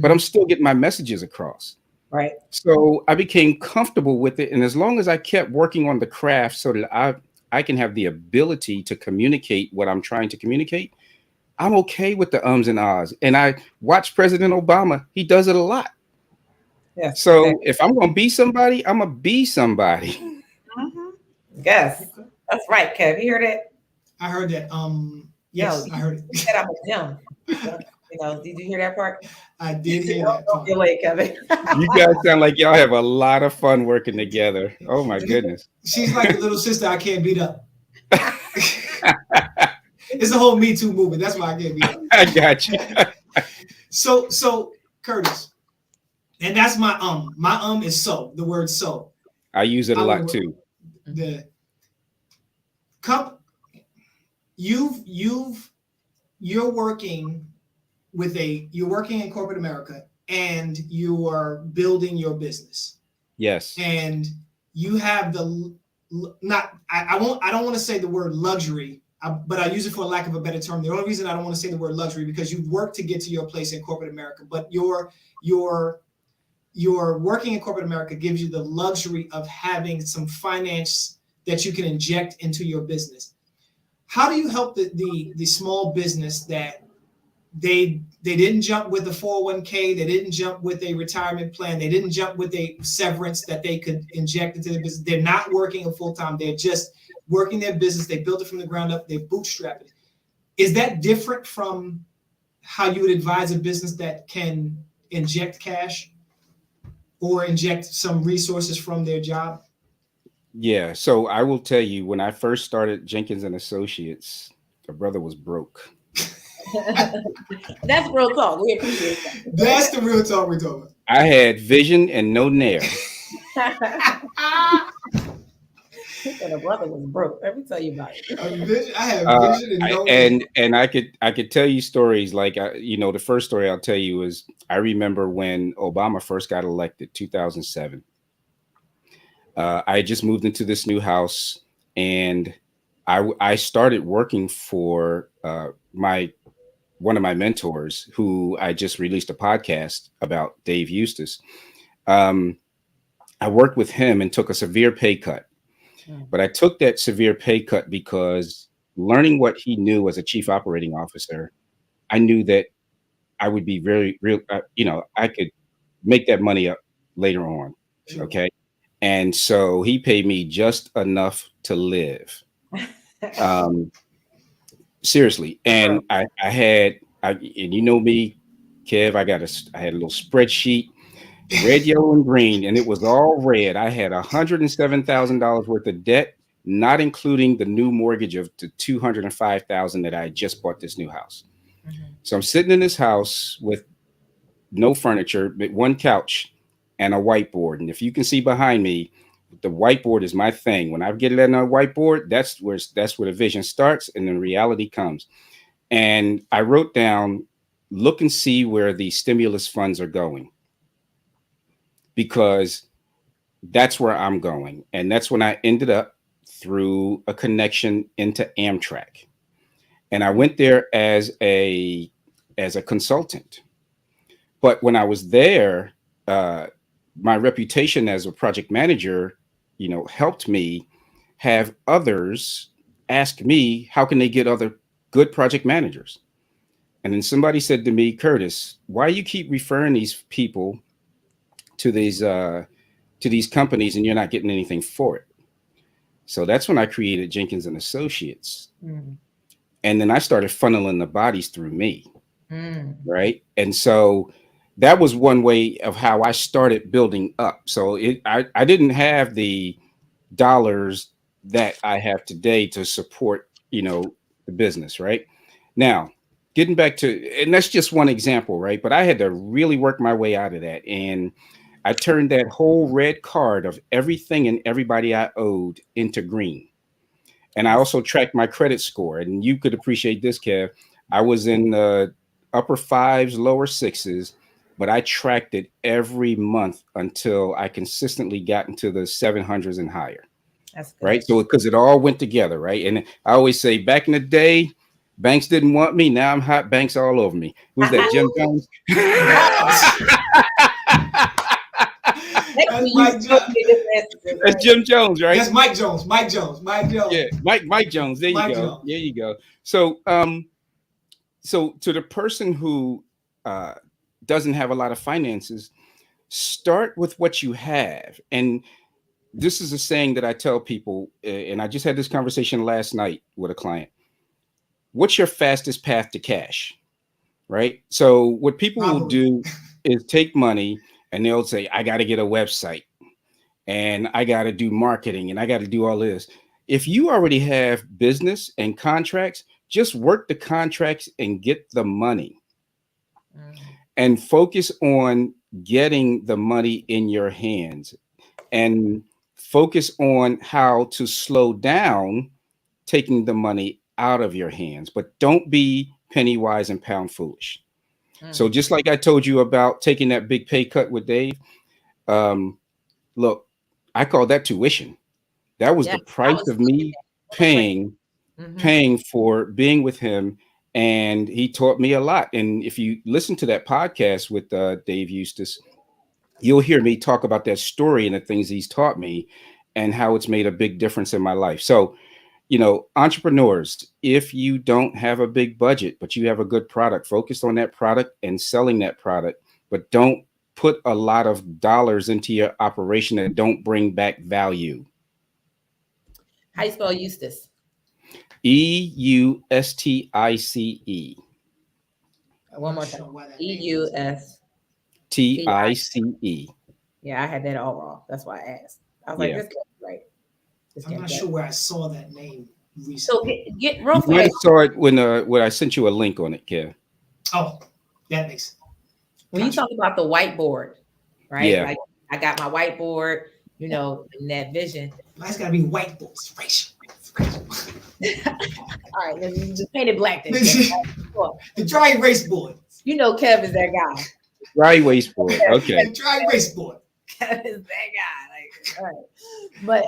But I'm still getting my messages across. Right. So I became comfortable with it. And as long as I kept working on the craft so that I can have the ability to communicate what I'm trying to communicate, I'm okay with the ums and ahs. And I watch President Obama. He does it a lot. Yes. So Exactly. if I'm going to be somebody, I'm going to be somebody. Yes. That's right, Kev. You heard it? I heard that. Yes, I heard it. You said I'm a gem. Did you hear that part? I did hear that part. You're late, Kevin. You guys sound like y'all have a lot of fun working together. Oh my goodness. She's like the little sister I can't beat up. It's a whole Me Too movement. That's why I can't beat up. I got you. So Curtis, and that's my My is so, the word so. I use it a lot too. The cup, you're working in corporate America, and you are building your business. Yes. And you have I don't want to say the word luxury, but I use it for lack of a better term. The only reason I don't want to say the word luxury because you've worked to get to your place in corporate America, but your working in corporate America gives you the luxury of having some finance that you can inject into your business. How do you help the small business that they didn't jump with a 401k, they didn't jump with a retirement plan, they didn't jump with a severance that they could inject into the business? They're not working a full time, they're just working their business, they built it from the ground up, they bootstrap it. Is that different from how you would advise a business that can inject cash or inject some resources from their job? Yeah. So I will tell you, when I first started Jenkins and Associates, the brother was broke. That's real talk. We appreciate that. That's the real talk we're talking about. I had vision and no nair. The brother was broke. Let me tell you about it. I have vision and no nair. And I could tell you stories like, the first story I'll tell you is I remember when Obama first got elected, 2007. I had just moved into this new house, and I started working for one of my mentors, who I just released a podcast about, Dave Eustace. I worked with him and took a severe pay cut, but I took that severe pay cut because learning what he knew as a chief operating officer, I knew that I would be very real. I could make that money up later on. Sure. Okay. And so he paid me just enough to live. Seriously. And I had, and you know me, Kev, I had a little spreadsheet, red, yellow, and green, and it was all red. I had $107,000 worth of debt, not including the new mortgage of the $205,000 that I had just bought this new house. So I'm sitting in this house with no furniture, but one couch and a whiteboard. And if you can see behind me, the whiteboard is my thing. When I get it on a whiteboard, that's where the vision starts and then reality comes. And I wrote down, look and see where the stimulus funds are going, because that's where I'm going. And that's when I ended up through a connection into Amtrak. And I went there as a consultant. But when I was there, my reputation as a project manager, helped me have others ask me, how can they get other good project managers? And then somebody said to me, Curtis, why you keep referring these people to these companies and you're not getting anything for it? So that's when I created Jenkins and Associates. Mm. And then I started funneling the bodies through me. Mm. Right. And so that was one way of how I started building up. So I didn't have the dollars that I have today to support, the business. Right now, getting back to, and that's just one example. Right. But I had to really work my way out of that. And I turned that whole red card of everything and everybody I owed into green. And I also tracked my credit score. And you could appreciate this, Kev. I was in the upper 5s, lower 6s, but I tracked it every month until I consistently got into the 700s and higher. That's good. Right. So because it all went together. Right. And I always say, back in the day, banks didn't want me. Now I'm hot. Banks all over me. Who's that? Jim Jones? That's Mike Jones. That's Jim Jones, right? That's Mike Jones. Mike Jones. Yeah, Mike Jones. There you go. Jones. There you go. So, so to the person who doesn't have a lot of finances, start with what you have. And this is a saying that I tell people, and I just had this conversation last night with a client. What's your fastest path to cash? Right. So what people will do is take money and they'll say, I got to get a website and I got to do marketing and I got to do all this. If you already have business and contracts, just work the contracts and get the money and focus on getting the money in your hands and focus on how to slow down taking the money out of your hands, but don't be penny wise and pound foolish. So just like I told you about taking that big pay cut with Dave, look, I call that tuition. That was the price of me paying for being with him. And he taught me a lot. And if you listen to that podcast with Dave Eustace, you'll hear me talk about that story and the things he's taught me and how it's made a big difference in my life. So, entrepreneurs, if you don't have a big budget, but you have a good product, focus on that product and selling that product, but don't put a lot of dollars into your operation that don't bring back value. How you spell Eustace? Eustice. One more time. Eustice. Yeah, I had that all wrong. That's why I asked. I was like, this can't be right. I'm not sure where I saw that name recently. So get real fast. You might have saw it when I sent you a link on it, Kev. Oh, that makes sense. When you talk about the whiteboard, right? Yeah. Like I got my whiteboard, in that vision. Mine's gotta be whiteboards. Racial. All right, let's just paint it black then. The dry erase board. Kev is that guy. Dry erase board. Okay. The dry erase board. Kev is that guy. All right. But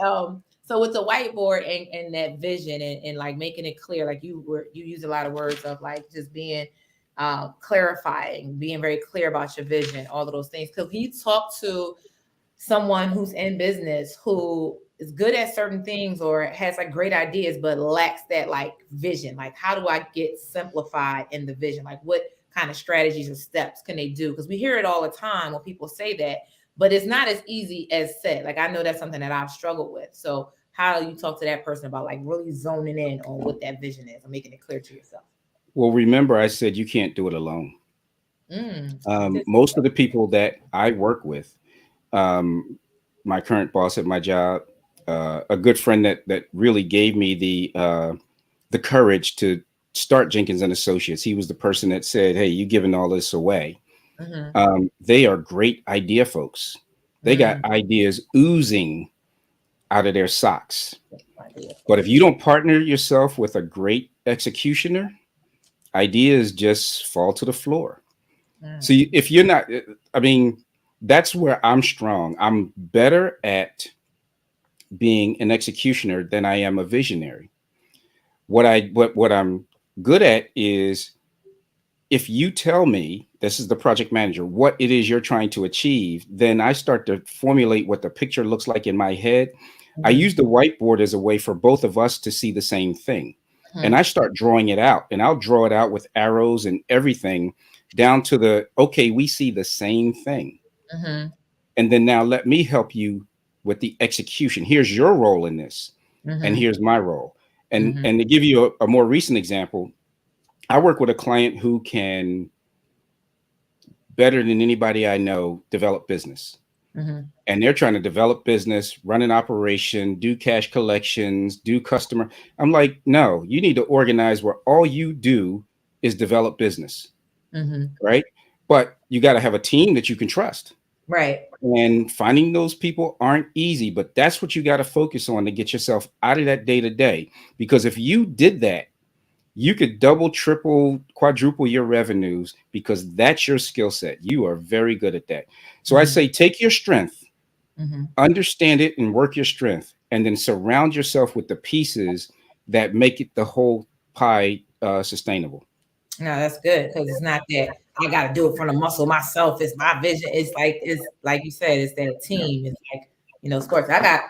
so with the whiteboard and that vision and like making it clear, like you use a lot of words of like just being clarifying, being very clear about your vision, all of those things. Because when you talk to someone who's in business who is good at certain things or has like great ideas but lacks that like vision, like how do I get simplified in the vision? Like what kind of strategies or steps can they do? Because we hear it all the time when people say that, but it's not as easy as said. Like, I know that's something that I've struggled with. So how do you talk to that person about like really zoning in on what that vision is and making it clear to yourself? Well, remember, I said you can't do it alone. Most of the people that I work with, my current boss at my job, a good friend that really gave me the courage to start Jenkins and Associates. He was the person that said, "Hey, you giving all this away." They are great idea folks. They got ideas oozing out of their socks. But if you don't partner yourself with a great executioner, ideas just fall to the floor. So if you're not, I mean, that's where I'm strong. I'm better at being an executioner than I am a visionary. What I'm good at is, if you tell me, this is the project manager, what it is you're trying to achieve, then I start to formulate what the picture looks like in my head. I use the whiteboard as a way for both of us to see the same thing. And I start drawing it out, and I'll draw it out with arrows and everything down to the, okay, we see the same thing. And then now let me help you with the execution. Here's your role in this, and here's my role. And to give you a more recent example, I work with a client who can, better than anybody I know, develop business. And they're trying to develop business, run an operation, do cash collections, do customer. I'm like, no, you need to organize where all you do is develop business. Right. But you got to have a team that you can trust. Right. And finding those people aren't easy, but that's what you got to focus on to get yourself out of that day to day. Because if you did that, you could double, triple, quadruple your revenues, because that's your skill set. You are very good at that. So I say, take your strength, understand it, and work your strength, and then surround yourself with the pieces that make it the whole pie sustainable. No, that's good, because it's not that I got to do it from the muscle myself. It's my vision. It's like you said, it's that team. It's like, sports. I got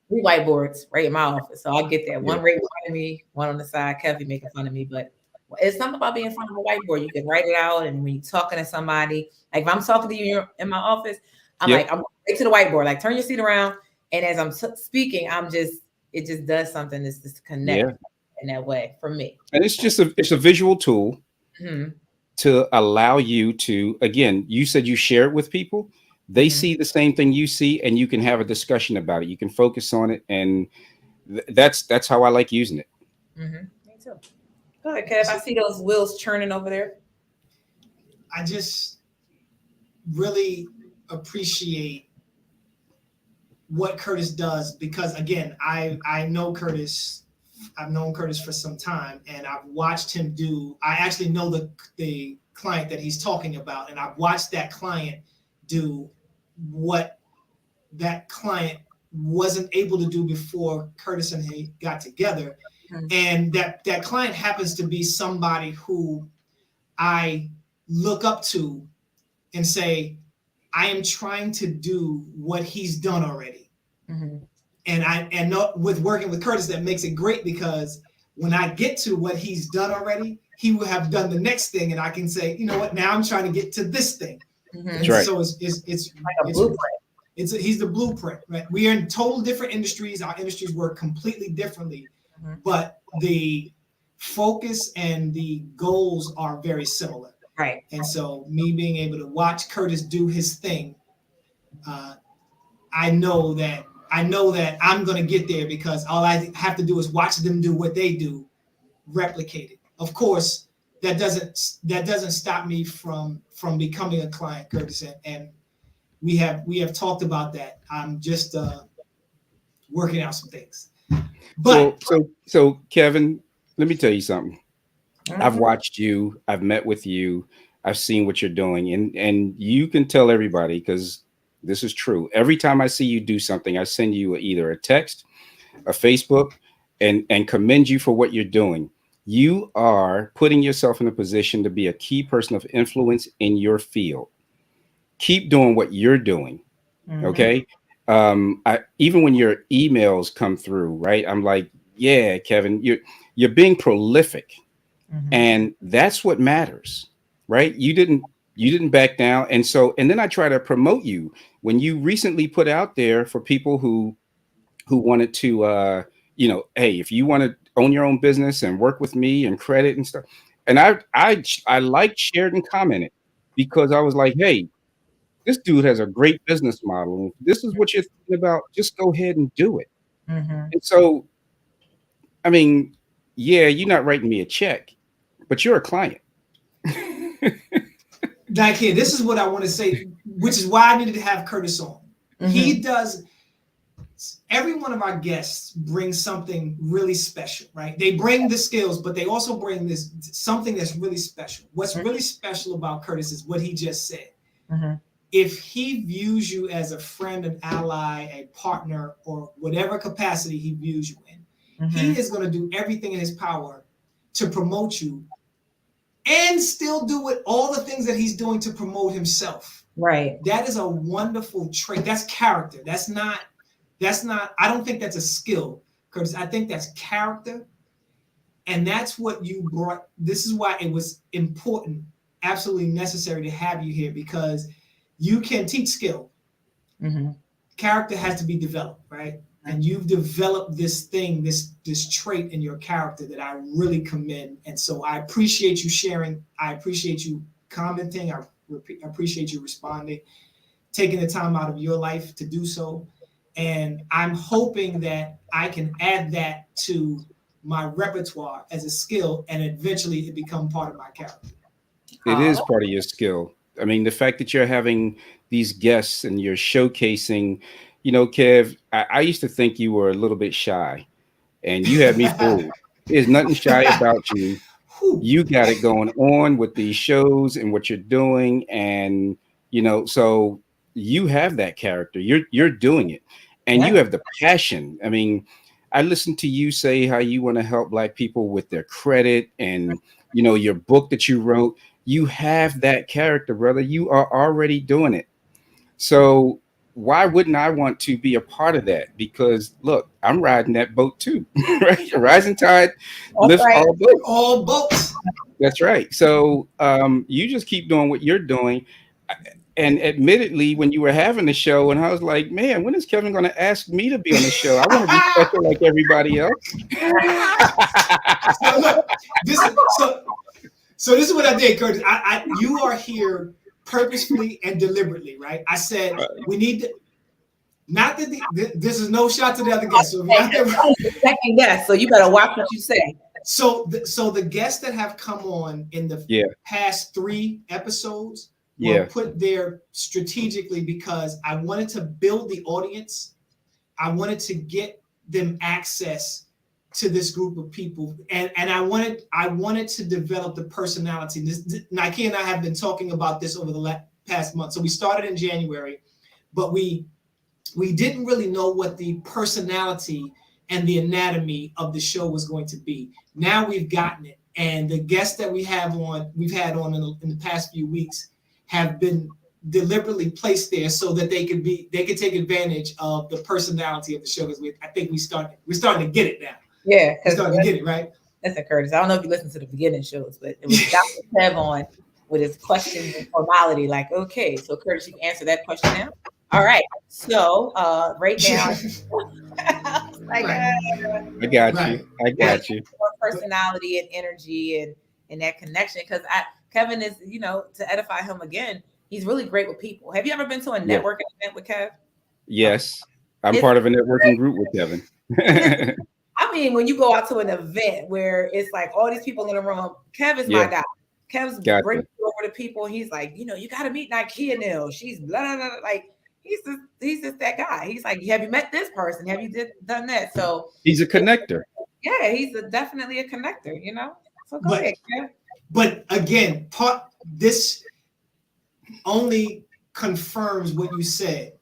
3 whiteboards right in my office, so I get that one right in front of me, one on the side. Kevin making fun of me, but it's something about being in front of a whiteboard. You can write it out, and when you're talking to somebody, like if I'm talking to you in my office, I'm like, I'm right to the whiteboard. Like, turn your seat around, and as I'm speaking, it just does something. It's just connect in that way for me. And it's a visual tool to allow you to, again, you said you share it with people. They see the same thing you see, and you can have a discussion about it. You can focus on it, and that's how I like using it. Me too. Go ahead, Kev. I see those wheels churning over there. I just really appreciate what Curtis does, because again, I know Curtis. I've known Curtis for some time, and I've watched him do. I actually know the client that he's talking about, and I've watched that client do what that client wasn't able to do before Curtis and he got together. And that client happens to be somebody who I look up to and say, I am trying to do what he's done already. And I know with working with Curtis, that makes it great, because when I get to what he's done already, he will have done the next thing, and I can say, you know what, now I'm trying to get to this thing. That's right. So it's like a blueprint. He's the blueprint, right? We are in total different industries. Our industries work completely differently, but the focus and the goals are very similar. Right. And so me being able to watch Curtis do his thing, I know that I'm going to get there, because all I have to do is watch them do what they do, replicate it. Of course, that doesn't stop me from becoming a client, Curtis, and we have talked about that. I'm just working out some things. But so Kevin, let me tell you something. I've watched you. I've met with you. I've seen what you're doing, and you can tell everybody, because this is true. Every time I see you do something, I send you either a text, a Facebook, and commend you for what you're doing. You are putting yourself in a position to be a key person of influence in your field. Keep doing what you're doing. Okay. Even when your emails come through, right? I'm like, yeah, Kevin, you're being prolific. And that's what matters. right? You didn't back down. And then I try to promote you when you recently put out there for people who wanted to, hey, if you want to own your own business and work with me and credit and stuff. And I liked, shared, and commented because I was like, hey, this dude has a great business model. If this is what you're thinking about, just go ahead and do it. Mm-hmm. And so, I mean, yeah, you're not writing me a check, but you're a client. Nykeia, this is what I want to say, which is why I needed to have Curtis on. Mm-hmm. He does. Every one of our guests brings something really special, right? They bring the skills, but they also bring this something that's really special. What's really special about Curtis is what he just said. Mm-hmm. If he views you as a friend, an ally, a partner, or whatever capacity he views you in, he is going to do everything in his power to promote you and still do all the things that he's doing to promote himself. Right. That is a wonderful trait. That's character. That's not, I don't think that's a skill, Curtis. I think that's character. And that's what you brought. This is why it was important, absolutely necessary to have you here, because you can teach skill. Mm-hmm. Character has to be developed, right? And you've developed this thing, this trait in your character that I really commend. And so I appreciate you sharing. I appreciate you commenting. I appreciate you responding, taking the time out of your life to do so. And I'm hoping that I can add that to my repertoire as a skill, and eventually it become part of my character. It is part of your skill. I mean, the fact that you're having these guests and you're showcasing, Kev, I used to think you were a little bit shy, and you had me fooled. There's nothing shy about you. You got it going on with these shows and what you're doing. And, so you have that character. You're doing it. And you have the passion. I mean, I listened to you say how you want to help Black people with their credit and, your book that you wrote. You have that character, brother. You are already doing it. So why wouldn't I want to be a part of that? Because look, I'm riding that boat too, right? The rising tide lifts all boats. All boats. That's right. So you just keep doing what you're doing. And admittedly, when you were having the show, and I was like, man, when is Kevin going to ask me to be on the show? I want to be special like everybody else. So this is what I did, Curtis. You are here purposefully and deliberately, right? I said we need to. Not that this is no shot to the other guests. So second guest, so you better watch what you say. So the guests that have come on in the past 3 episodes were put there strategically because I wanted to build the audience. I wanted to get them access to this group of people, and I wanted to develop the personality. Nykeia and I have been talking about this over the past month. So we started in January, but we didn't really know what the personality and the anatomy of the show was going to be. Now we've gotten it, and the guests that we've had on in the past few weeks have been deliberately placed there so that they could take advantage of the personality of the show. Because I think we're starting to get it now. Yeah, we're starting to get it right. Listen, Curtis, I don't know if you listened to the beginning shows, but it was Dr. Kev on with his questions and formality. Like, okay, so Curtis, you can answer that question now. All right, so right now, I got you. Personality and energy and that connection, because Kevin is, to edify him again, he's really great with people. Have you ever been to a networking event with Kev? Yes, I'm part of a networking group with Kevin. I mean, when you go out to an event where it's like all these people in the room, Kev is my guy. Kev's bringing you over to people. He's like, you got to meet Nykeia Neal. She's blah, blah, blah. Like, he's just that guy. He's like, have you met this person? Have you done that? So he's a connector. Yeah, he's definitely a connector, So go ahead, Kev. But again, this only confirms what you said.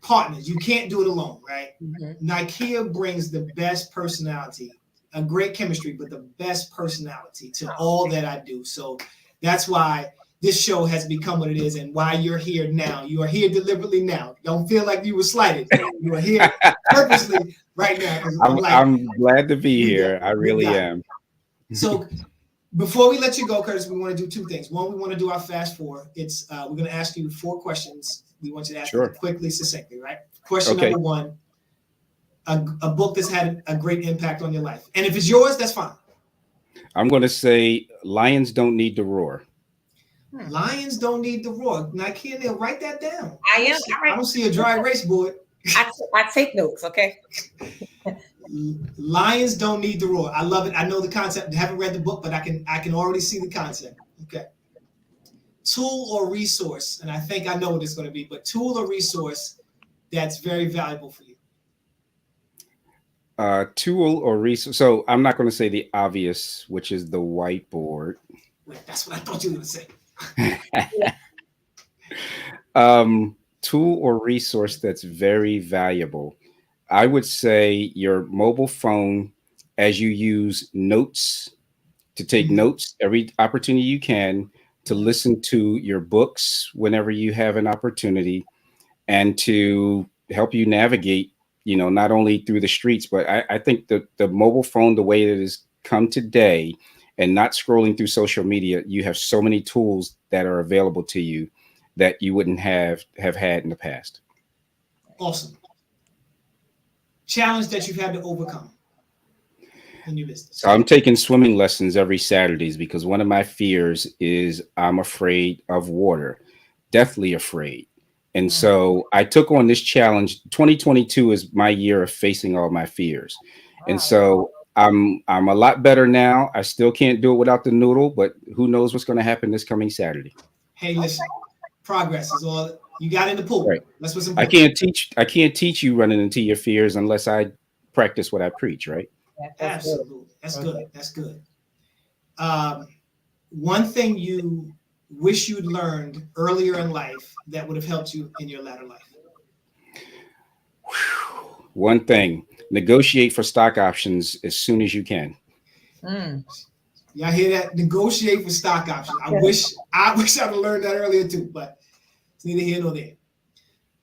Partners, you can't do it alone, right? Mm-hmm. Nykeia brings the best personality, a great chemistry, but the best personality to all that I do. So that's why this show has become what it is, and why you're here now. You are here deliberately now. Don't feel like you were slighted. You are here purposely right now. I'm glad to be here. I really am. So Before we let you go, Curtis, we want to do two things. One, we want to do our fast four. It's we're going to ask you 4 questions. We want you to answer them quickly, succinctly, right? Question number 1, a book that's had a great impact on your life. And if it's yours, that's fine. I'm going to say Lions Don't Need to Roar. Lions Don't Need to Roar. Nykeia Neal, write that down. I don't see a dry erase board. I take notes, okay? Lions Don't Need to Roar. I love it. I know the concept. I haven't read the book, but I can already see the concept. Okay. Tool or resource, and I think I know what it's going to be, but tool or resource that's very valuable for you. Tool or resource. So I'm not going to say the obvious, which is the whiteboard. Wait, that's what I thought you were going to say. Tool or resource that's very valuable. I would say your mobile phone, as you use notes to take notes every opportunity you can, to listen to your books whenever you have an opportunity, and to help you navigate, not only through the streets, but I think the mobile phone, the way it has come today, and not scrolling through social media, you have so many tools that are available to you that you wouldn't have had in the past. Awesome. Challenge that you've had to overcome in your business. So I'm taking swimming lessons every Saturdays because one of my fears is I'm afraid of water, deathly afraid. And so I took on this challenge. 2022 is my year of facing all my fears. And so I'm a lot better now. I still can't do it without the noodle, but who knows what's going to happen this coming Saturday. Hey, listen, progress is all you got in the pool. Right. That's what's I important. can't teach you running into your fears unless I practice what I preach, right? Absolutely. That's good. That's good. One thing you wish you'd learned earlier in life that would have helped you in your latter life. One thing, negotiate for stock options as soon as you can. Y'all hear that? Negotiate for stock options. I wish I'd have learned that earlier too, but it's neither here nor there.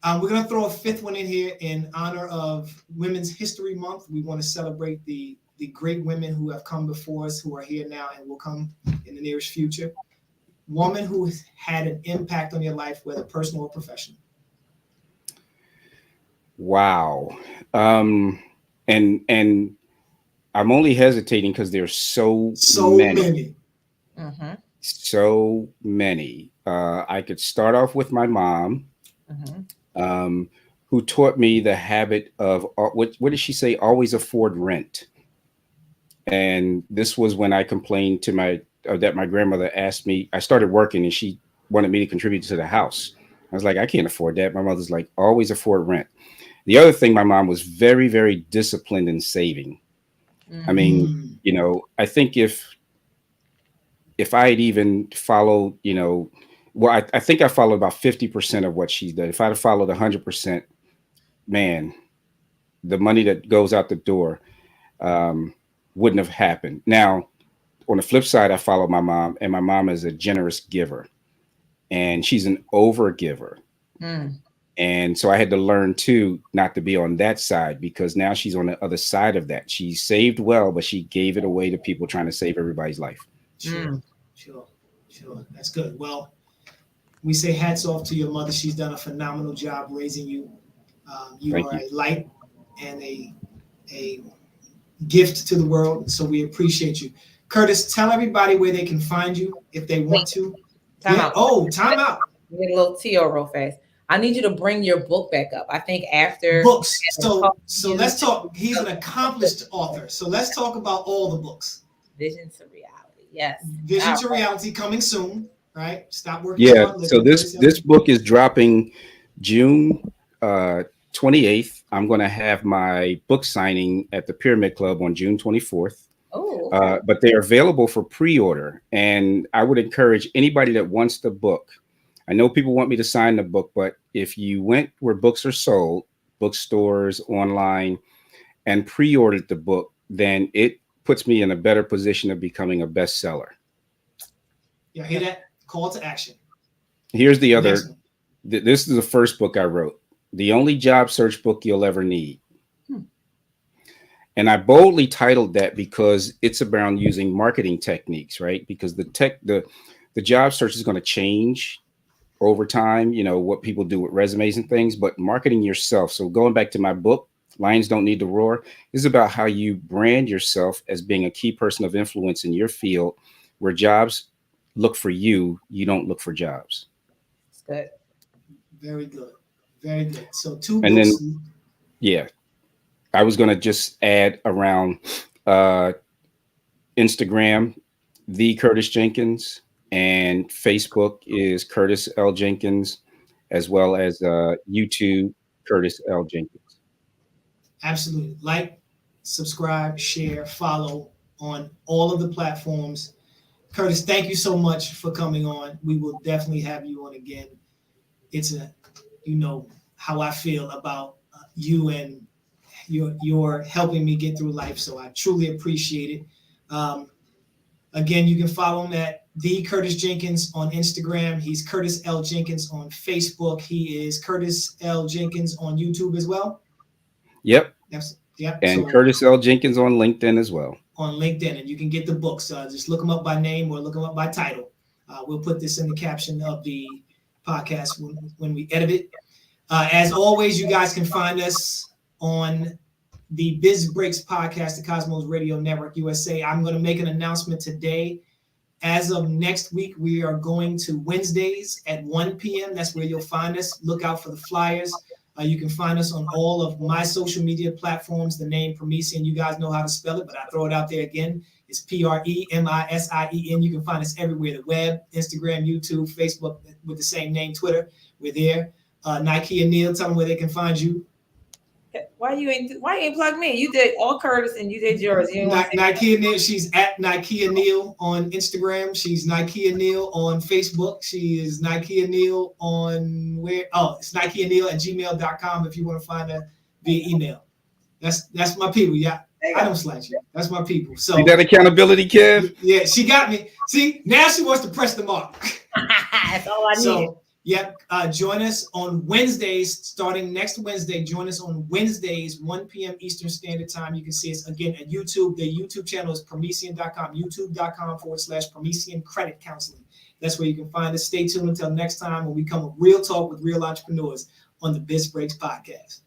We're going to throw a 5th one in here in honor of Women's History Month. We want to celebrate the great women who have come before us, who are here now and will come in the nearest future. Woman who has had an impact on your life, whether personal or professional. Wow. And I'm only hesitating because there's so many. So many. I could start off with my mom, who taught me the habit of, what did she say? Always afford rent. And this was when I complained to that my grandmother asked me, I started working and she wanted me to contribute to the house. I was like, I can't afford that. My mother's like, always afford rent. The other thing, my mom was very, very disciplined in saving. I mean, I think if I had even followed, I think I followed about 50% of what she did. If I'd have followed 100%, man, the money that goes out the door wouldn't have happened. Now, on the flip side, I follow my mom, and my mom is a generous giver, and she's an over giver. And so I had to learn too, not to be on that side, because now she's on the other side of that. She saved well, but she gave it away to people trying to save everybody's life. Sure. That's good. Well, we say hats off to your mother. She's done a phenomenal job raising you. You are a light and a gift to the world. So we appreciate you. Curtis, tell everybody where they can find you if they want to. Time out. Time out. Get a little TO real fast. I need you to bring your book back up. I think after books. So let's talk. He's an accomplished author. So let's talk about all the books. Vision to Reality. Yes. Vision to Reality coming soon. Right. Stop working. Yeah. So this book is dropping June 28th. I'm going to have my book signing at the Pyramid Club on June 24th. Oh. But they're available for pre-order, and I would encourage anybody that wants the book. I know people want me to sign the book, but if you went where books are sold, bookstores, online, and pre-ordered the book, then it puts me in a better position of becoming a bestseller. Yeah, hear that? Call to action. Here's the other. This is the first book I wrote. The only job search book you'll ever need. And I boldly titled that because it's about using marketing techniques, right? Because the job search is going to change over time, you know, what people do with resumes and things, but marketing yourself. So going back to my book, Lions Don't Need to Roar, is about how you brand yourself as being a key person of influence in your field, where jobs look for you, you don't look for jobs. That's good. Very good. Very good. So 2 And books. then, yeah, I was going to just add around Instagram, the Curtis Jenkins, and Facebook is Curtis L. Jenkins, as well as YouTube, Curtis L. Jenkins. Absolutely. Like, subscribe, share, follow on all of the platforms. Curtis, thank you so much for coming on. We will definitely have you on again. It's you know how I feel about you, and you're helping me get through life. So I truly appreciate it. Again, you can follow him at the Curtis Jenkins on Instagram. He's Curtis L. Jenkins on Facebook. He is Curtis L. Jenkins on YouTube as well. Yep. Yep. And so, Curtis L. Jenkins on LinkedIn as well. On LinkedIn, and you can get the books. Just look them up by name or look them up by title. We'll put this in the caption of the podcast when we edit it. As always, you guys can find us on the Biz Breaks Podcast, the Cosmos Radio Network USA. I'm going to make an announcement today. As of next week, we are going to Wednesdays at 1 p.m. That's where you'll find us. Look out for the flyers. You can find us on all of my social media platforms. The name Premisien, you guys know how to spell it, but I throw it out there again. It's Premisien. You can find us everywhere: the web, Instagram, YouTube, Facebook with the same name, Twitter. We're there. Nykeia Neal, tell them where they can find you. Why you ain't plug me? You did all Curtis and you did yours. You Nykeia Neal, she's at Nykeia Neal on Instagram. She's Nykeia Neal on Facebook. She is Nykeia Neal on where? Oh, it's nykeianeal@gmail.com if you want to find her via email. That's my people. Yeah, I don't slight you. That's my people. So see that accountability, Kev? Yeah, she got me. See, now she wants to press the mark. That's all I need. Yep. Join us on Wednesdays, starting next Wednesday. Join us on Wednesdays, 1 p.m. Eastern Standard Time. You can see us again at YouTube. The YouTube channel is Premisien.com, youtube.com/Premisien Credit Counseling. That's where you can find us. Stay tuned until next time when we come with real talk with real entrepreneurs on the Biz Breaks Podcast.